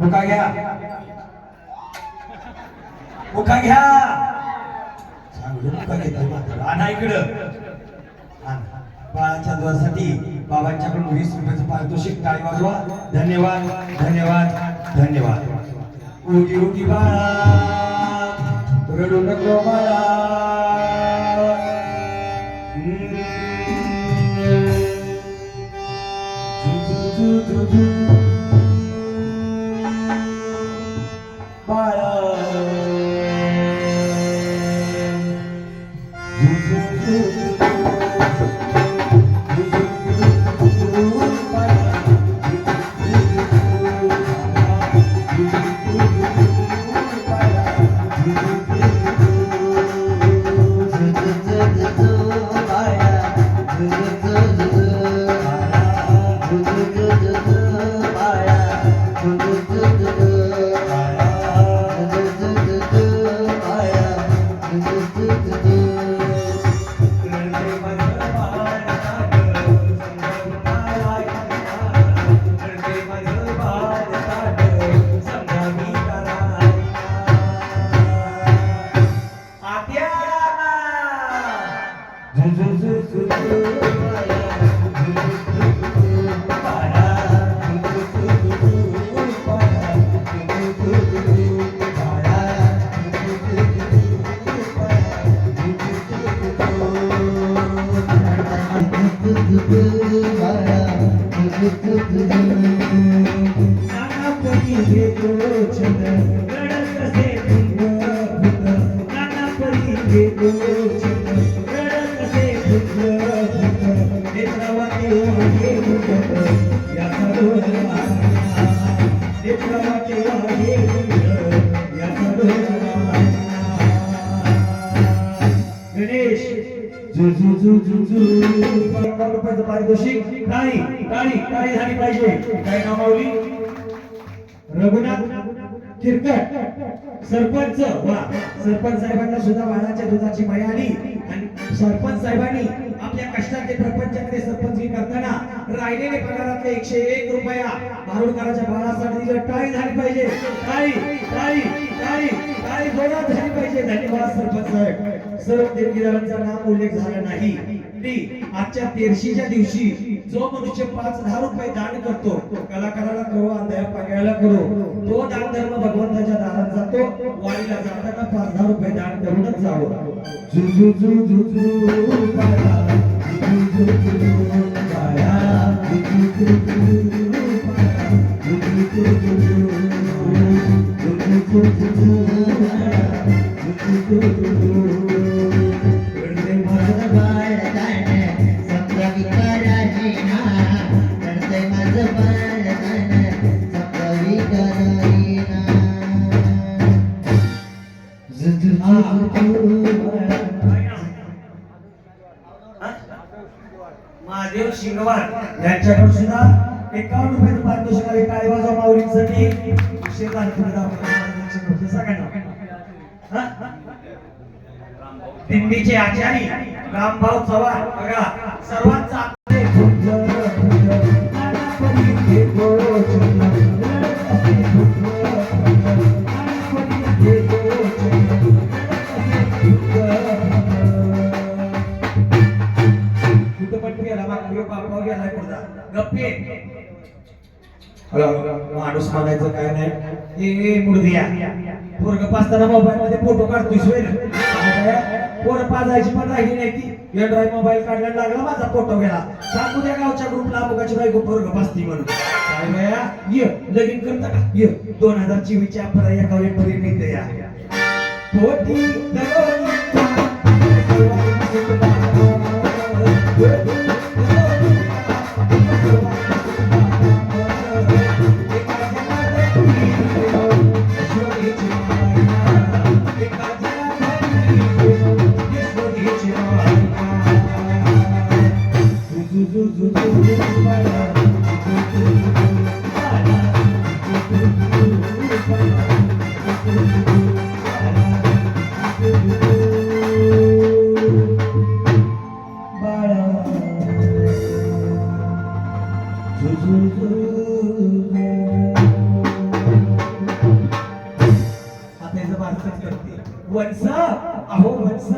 मुका घ्या मुका घ्या चांगलं मुका घेतोय मात्र आणा इकडं बाळाच्या दुधासाठी बाबांच्याकडून 20 रुपयाचं पारितोषिक टाळी वाजवा धन्यवाद धन्यवाद धन्यवाद उगी उगी बाळा रडू नको बाळा बाळा पारितोषिक टाळी टाळी टाळी झाली पाहिजे काय नाव माऊली रघुनाथ किरकट सरपंच वा सरपंच साहेबांना सुद्धा बाळाच्या दुधाची माया आली आणि सरपंच साहेबांनी आपल्या कष्टाचे प्रपंचामध्ये सरपंचगी करताना राहिलेले पगारातले 101 रुपया भारुडकराच्या बाळासाठी दिलं टाळी झाली पाहिजे टाळी टाळी टाळी टाळी जोरात झाली पाहिजे धन्यवाद सरपंच साहेब सर्व देणगीदारांचा नाम उल्लेख झाला नाही आजच्या 13शीच्या दिवशी जो मनुष्य 5-10 रुपये दान करतो कलाकाराला करो अंधाया पाग्याला करो तो दान धर्म भगवंताच्या दारात जातो वारीला जाताना 5-10 रुपये दान करूनच जावं जु जु जु जु पाया जु जु जु पाया जु महादेव शिंगवार यांच्याकडून सुद्धा 51 रुपयाचं पारितोषिक आहे टाळी वाजवा माऊलींसाठी शेतात दिंडीचे आचारी रामभाऊ चव्हाण बघा सर्वांचा माणूस म्हणायचं काय नाही मुर्दिया पोरग पाचताना मोबाईल मध्ये फोटो काढतोय पोर पाजायची पण राहिली नाही ती एंड्रॉइड मोबाईल काढायला लागला माझा फोटो गेला सांगू द्या गावच्या ग्रुपला मुगाची बायको पोरग पाचती म्हणून काय बाया ये लगीन करता का ये 2024 च्या आपला एका वेळी मिळते या पोटी वंस अहो वंस